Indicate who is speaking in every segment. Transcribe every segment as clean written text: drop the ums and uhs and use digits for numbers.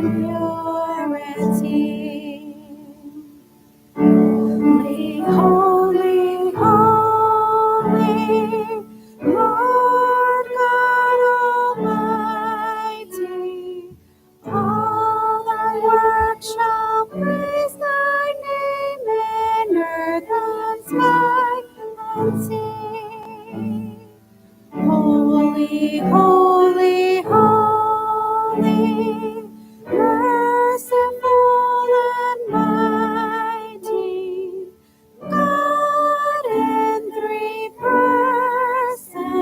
Speaker 1: purity. Holy, holy, holy, Lord God Almighty. All thy works shall praise thy name in earth and sky and sea. Holy, holy, holy, merciful and mighty, God in three persons,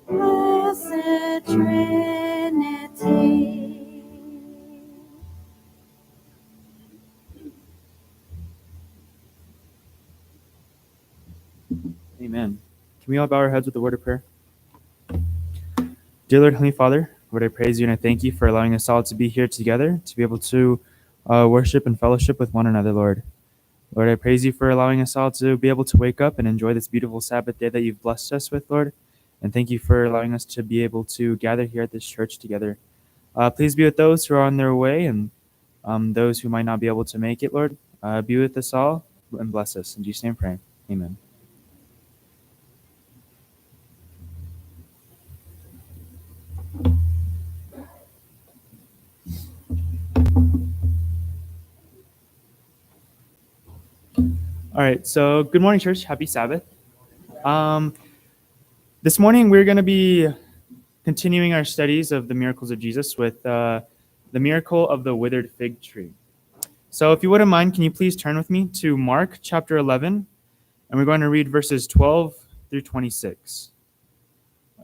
Speaker 1: blessed Trinity.
Speaker 2: Amen. Can we all bow our heads with a word of prayer? Dear Lord, Heavenly Father, Lord, I praise you and I thank you for allowing us all to be here together, to be able to worship and fellowship with one another, Lord. Lord, I praise you for allowing us all to be able to wake up and enjoy this beautiful Sabbath day that you've blessed us with, Lord. And thank you for allowing us to be able to gather here at this church together. Please be with those who are on their way and those who might not be able to make it, Lord. Be with us all and bless us. In Jesus' name, pray. Amen. All right, so good morning, church. Happy Sabbath. This morning, we're going to be continuing our studies of the miracles of Jesus with the miracle of the withered fig tree. So if you wouldn't mind, can you please turn with me to Mark chapter 11, and we're going to read verses 12 through 26.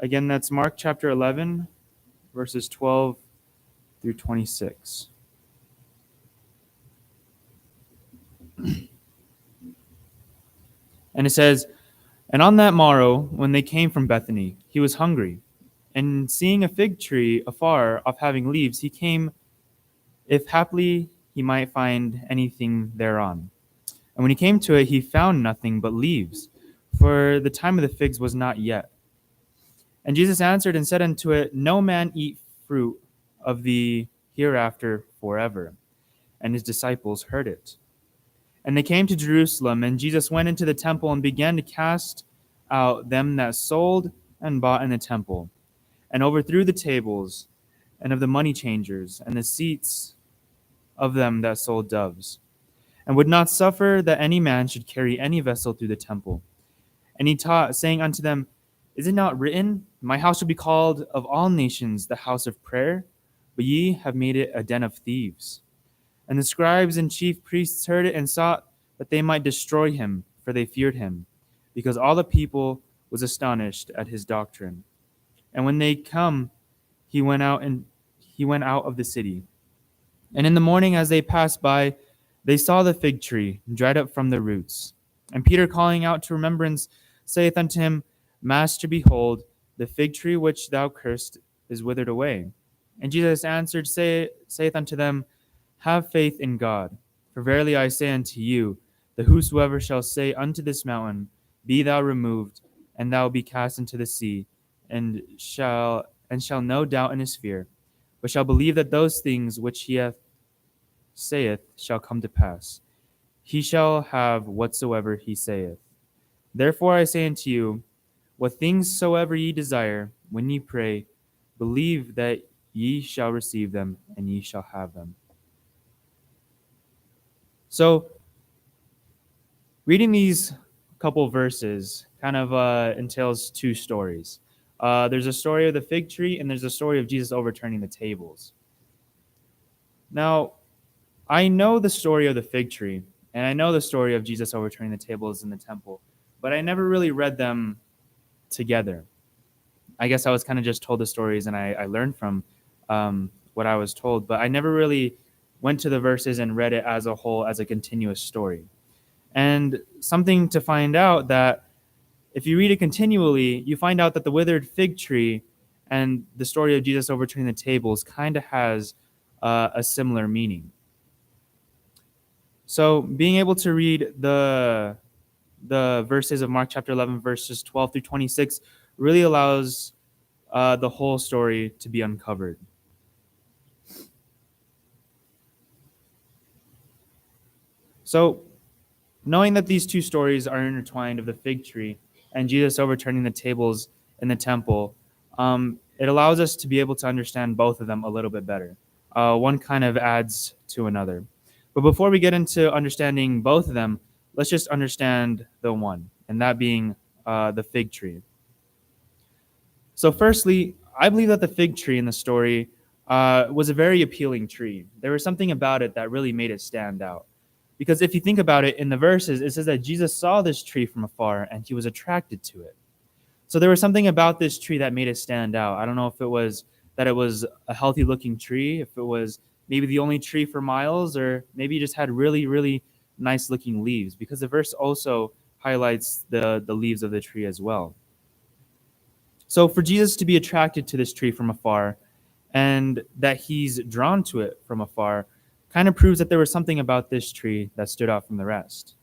Speaker 2: Again, that's Mark chapter 11, verses 12 through 26. And it says, "And on that morrow, when they came from Bethany, he was hungry. And seeing a fig tree afar off having leaves, he came, if haply he might find anything thereon. And when he came to it, he found nothing but leaves, for the time of the figs was not yet. And Jesus answered and said unto it, No man eat fruit of the hereafter forever. And his disciples heard it. And they came to Jerusalem, and Jesus went into the temple and began to cast out them that sold and bought in the temple, and overthrew the tables and of the money changers and the seats of them that sold doves, and would not suffer that any man should carry any vessel through the temple. And he taught, saying unto them, Is it not written, My house shall be called of all nations the house of prayer? But ye have made it a den of thieves. And the scribes and chief priests heard it and sought that they might destroy him, for they feared him, because all the people was astonished at his doctrine. And when they come, he went out of the city. And in the morning, as they passed by, they saw the fig tree dried up from the roots. And Peter, calling out to remembrance, saith unto him, Master, behold, the fig tree which thou cursed is withered away. And Jesus answered, saith unto them, Have faith in God. For verily I say unto you, that whosoever shall say unto this mountain, Be thou removed, and thou be cast into the sea, and shall no doubt in his fear, but shall believe that those things which he saith shall come to pass, he shall have whatsoever he saith. Therefore I say unto you, what things soever ye desire, when ye pray, believe that ye shall receive them, and ye shall have them." So, reading these couple verses kind of entails two stories. There's a story of the fig tree, and there's a story of Jesus overturning the tables. Now, I know the story of the fig tree, and I know the story of Jesus overturning the tables in the temple, but I never really read them together. I guess I was kind of just told the stories, and I learned from what I was told, but I never really went to the verses and read it as a whole, as a continuous story. And something to find out that if you read it continually, you find out that the withered fig tree and the story of Jesus overturning the tables kind of has a similar meaning. So being able to read the verses of Mark chapter 11, verses 12 through 26 really allows the whole story to be uncovered. So, knowing that these two stories are intertwined of the fig tree and Jesus overturning the tables in the temple, it allows us to be able to understand both of them a little bit better. One kind of adds to another. But before we get into understanding both of them, let's just understand the one, and that being the fig tree. So, firstly, I believe that the fig tree in the story was a very appealing tree. There was something about it that really made it stand out. Because if you think about it in the verses, it says that Jesus saw this tree from afar and he was attracted to it. So there was something about this tree that made it stand out. I don't know if it was that it was a healthy looking tree, if it was maybe the only tree for miles, or maybe it just had really, really nice looking leaves, because the verse also highlights the leaves of the tree as well. So for Jesus to be attracted to this tree from afar and that he's drawn to it from afar kind of proves that there was something about this tree that stood out from the rest.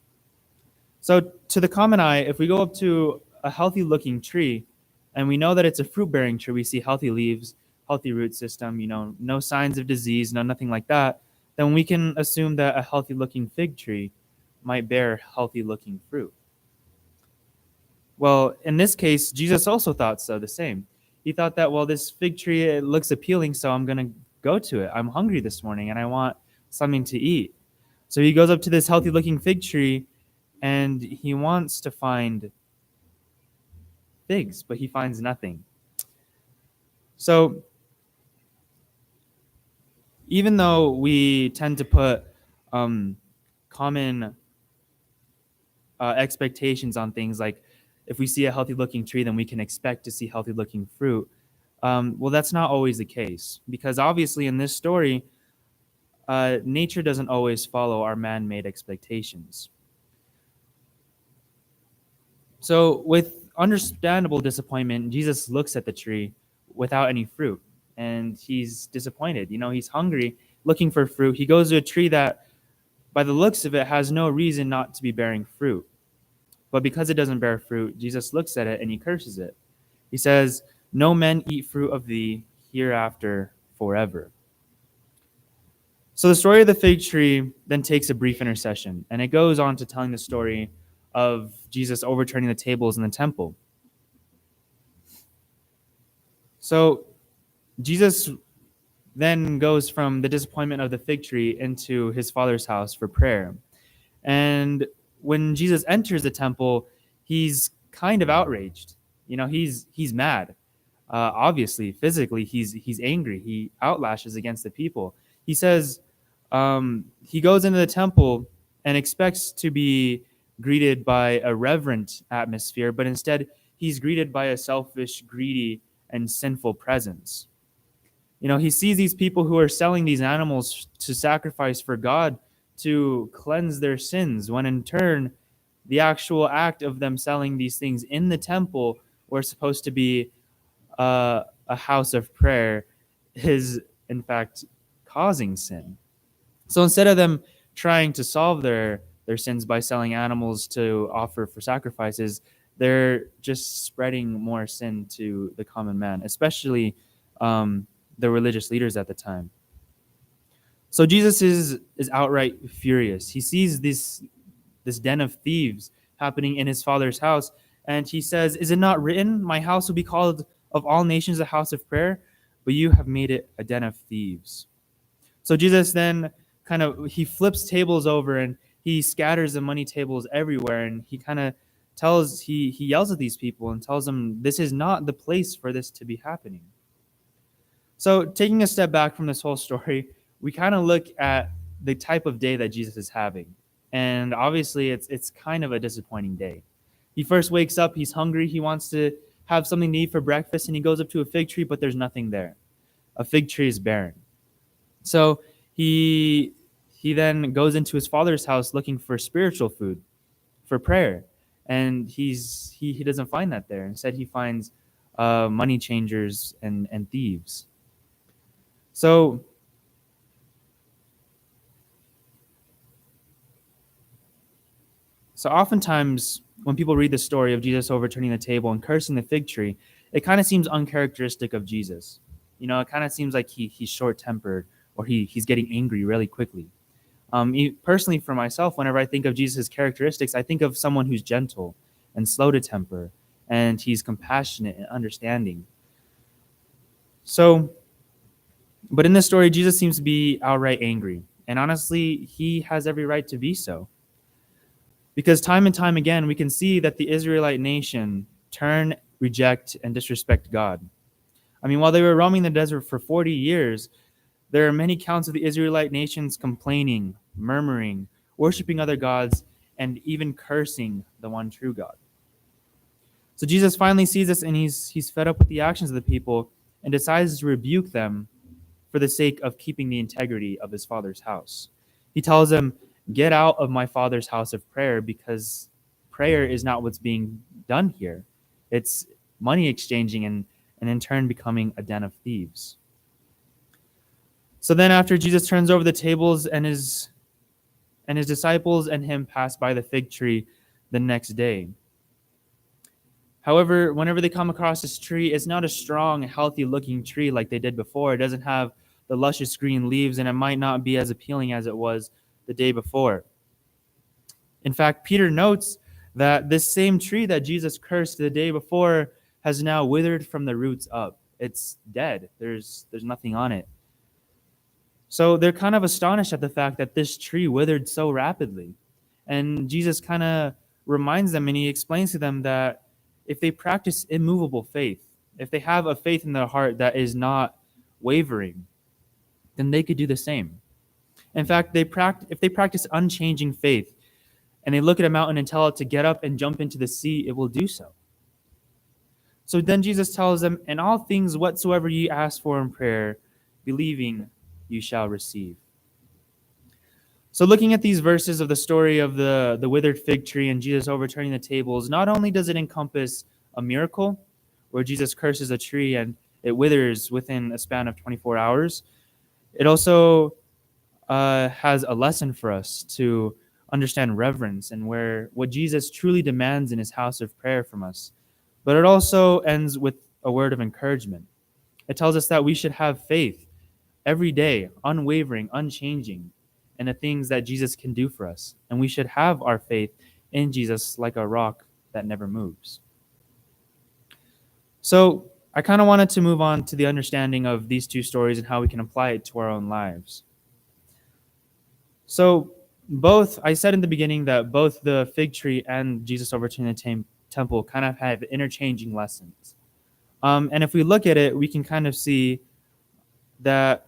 Speaker 2: So to the common eye, if we go up to a healthy looking tree and we know that it's a fruit bearing tree, we see healthy leaves, healthy root system, no signs of disease, nothing like that, then we can assume that a healthy looking fig tree might bear healthy looking fruit. Well, in this case, Jesus also thought so, the same. He thought that, well, this fig tree, it looks appealing, so I'm going to go to it. I'm hungry this morning and I want something to eat. So he goes up to this healthy looking fig tree and he wants to find figs, but he finds nothing. So even though we tend to put common expectations on things like if we see a healthy looking tree, then we can expect to see healthy looking fruit. Well, that's not always the case, because obviously in this story, nature doesn't always follow our man made expectations. So, with understandable disappointment, Jesus looks at the tree without any fruit and he's disappointed. He's hungry, looking for fruit. He goes to a tree that, by the looks of it, has no reason not to be bearing fruit. But because it doesn't bear fruit, Jesus looks at it and he curses it. He says, "No men eat fruit of thee hereafter forever." So the story of the fig tree then takes a brief intercession, and it goes on to telling the story of Jesus overturning the tables in the temple. So Jesus then goes from the disappointment of the fig tree into his father's house for prayer. And when Jesus enters the temple, he's kind of outraged. He's mad. Obviously, physically, he's angry. He outlashes against the people. He says he goes into the temple and expects to be greeted by a reverent atmosphere, but instead he's greeted by a selfish, greedy, and sinful presence. He sees these people who are selling these animals to sacrifice for God to cleanse their sins, when in turn, the actual act of them selling these things in the temple, where it's supposed to be a house of prayer, is in fact causing sin. So instead of them trying to solve their sins by selling animals to offer for sacrifices, they're just spreading more sin to the common man, especially the religious leaders at the time. So Jesus is outright furious. He sees this den of thieves happening in his father's house, and he says, "Is it not written, my house will be called of all nations a house of prayer? But you have made it a den of thieves." So Jesus then he flips tables over and he scatters the money tables everywhere, and he kind of he yells at these people and tells them this is not the place for this to be happening. So taking a step back from this whole story, we kind of look at the type of day that Jesus is having. And obviously it's kind of a disappointing day. He first wakes up, he's hungry, he wants to have something to eat for breakfast, and he goes up to a fig tree, but there's nothing there. A fig tree is barren. So he then goes into his father's house looking for spiritual food, for prayer. And he doesn't find that there. Instead, he finds money changers and thieves. So oftentimes when people read the story of Jesus overturning the table and cursing the fig tree, it kind of seems uncharacteristic of Jesus. It kind of seems like he's short-tempered, or he's getting angry really quickly. Personally, for myself, whenever I think of Jesus' characteristics, I think of someone who's gentle and slow to temper, and he's compassionate and understanding. So, but in this story, Jesus seems to be outright angry. And honestly, he has every right to be so. Because time and time again, we can see that the Israelite nation turn, reject, and disrespect God. I mean, while they were roaming the desert for 40 years, there are many accounts of the Israelite nations complaining, murmuring, worshiping other gods, and even cursing the one true God. So Jesus finally sees this, and he's fed up with the actions of the people and decides to rebuke them for the sake of keeping the integrity of his father's house. He tells them, "Get out of my father's house of prayer, because prayer is not what's being done here. It's money exchanging and in turn becoming a den of thieves." So then after Jesus turns over the tables, and his disciples and him pass by the fig tree the next day. However, whenever they come across this tree, it's not a strong, healthy looking tree like they did before. It doesn't have the luscious green leaves, and it might not be as appealing as it was the day before. In fact, Peter notes that this same tree that Jesus cursed the day before has now withered from the roots up. It's dead. There's nothing on it. So they're kind of astonished at the fact that this tree withered so rapidly. And Jesus kind of reminds them, and he explains to them that if they practice immovable faith, if they have a faith in their heart that is not wavering, then they could do the same. In fact, if they practice unchanging faith and they look at a mountain and tell it to get up and jump into the sea, it will do so. So then Jesus tells them, "In all things whatsoever ye ask for in prayer, believing, you shall receive." So looking at these verses of the story of the withered fig tree and Jesus overturning the tables, not only does it encompass a miracle where Jesus curses a tree and it withers within a span of 24 hours, it also has a lesson for us to understand reverence and where what Jesus truly demands in his house of prayer from us. But it also ends with a word of encouragement. It tells us that we should have faith every day, unwavering, unchanging, in the things that Jesus can do for us. And we should have our faith in Jesus like a rock that never moves. So I kind of wanted to move on to the understanding of these two stories and how we can apply it to our own lives. So I said in the beginning that both the fig tree and Jesus overturning the temple kind of have interchanging lessons. And if we look at it, we can kind of see that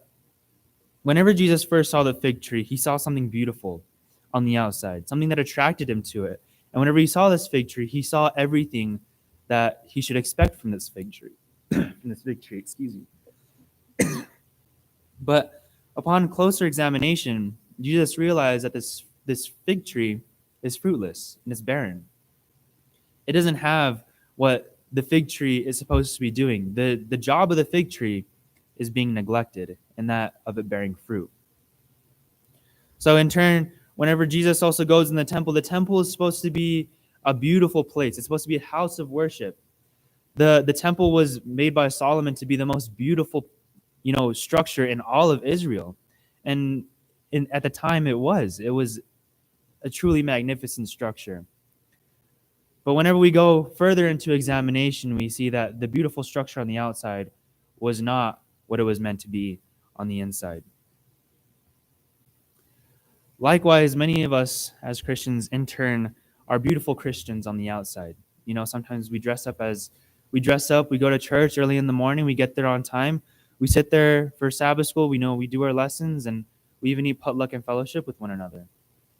Speaker 2: whenever Jesus first saw the fig tree, he saw something beautiful on the outside, something that attracted him to it. And whenever he saw this fig tree, he saw everything that he should expect from this fig tree. Excuse me. But upon closer examination, Jesus realized that this fig tree is fruitless and it's barren. It doesn't have what the fig tree is supposed to be doing. The job of the fig tree is being neglected, and that of it bearing fruit. So in turn, whenever Jesus also goes in the temple is supposed to be a beautiful place. It's supposed to be a house of worship. The temple was made by Solomon to be the most beautiful, structure in all of Israel. And at the time it was a truly magnificent structure. But whenever we go further into examination, we see that the beautiful structure on the outside was not what it was meant to be on the inside. Likewise, many of us as Christians, in turn, are beautiful Christians on the outside. Sometimes we dress up, we go to church early in the morning, we get there on time, we sit there for Sabbath school, we do our lessons, and we even eat potluck and fellowship with one another.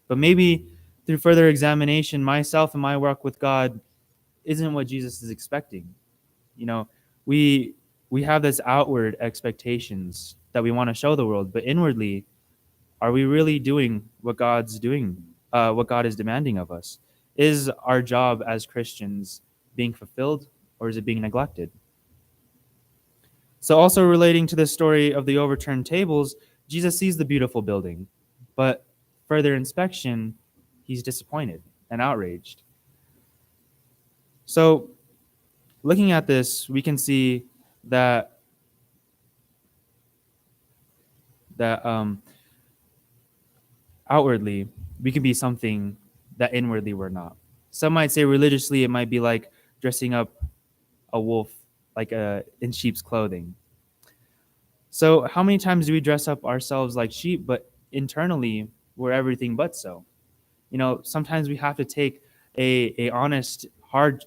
Speaker 2: But maybe through further examination, myself and my work with God isn't what Jesus is expecting. We have this outward expectations that we want to show the world, but inwardly, are we really doing what God's doing, what God is demanding of us? Is our job as Christians being fulfilled, or is it being neglected? So also relating to the story of the overturned tables, Jesus sees the beautiful building, but further inspection, he's disappointed and outraged. So looking at this, we can see that outwardly, we can be something that inwardly we're not. Some might say religiously, it might be like dressing up a wolf like in sheep's clothing. So, how many times do we dress up ourselves like sheep, but internally we're everything but so? Sometimes we have to take a honest, hard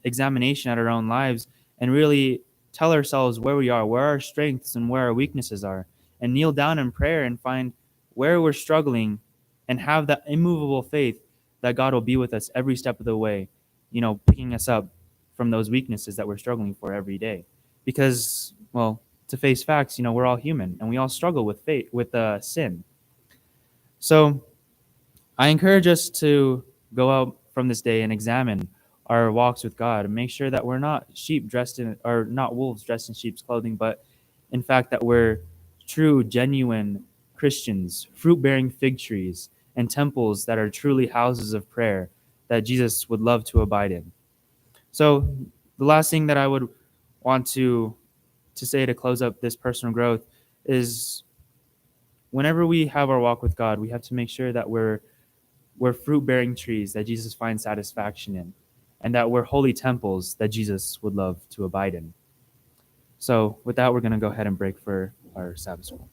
Speaker 2: examination at our own lives and really tell ourselves where we are, where our strengths and where our weaknesses are, and kneel down in prayer and find where we're struggling and have that immovable faith that God will be with us every step of the way, picking us up from those weaknesses that we're struggling for every day. Because, well, to face facts, we're all human and we all struggle with faith, with sin. So I encourage us to go out from this day and examine our walks with God and make sure that we're not sheep dressed in, or not wolves dressed in sheep's clothing, but in fact that we're true, genuine Christians, fruit bearing fig trees, and temples that are truly houses of prayer that Jesus would love to abide in. So, the last thing that I would want to say to close up this personal growth is whenever we have our walk with God, we have to make sure that we're fruit bearing trees that Jesus finds satisfaction in, and that we're holy temples that Jesus would love to abide in. So, with that, we're going to go ahead and break for our Sabbath school.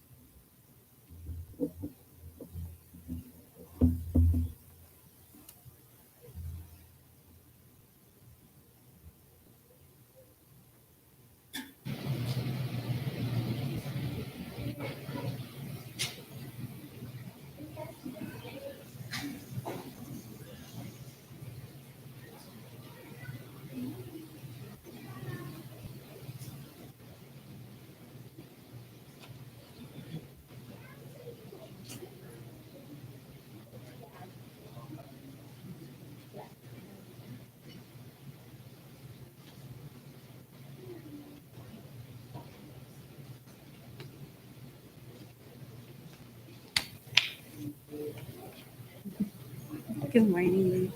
Speaker 1: Good morning.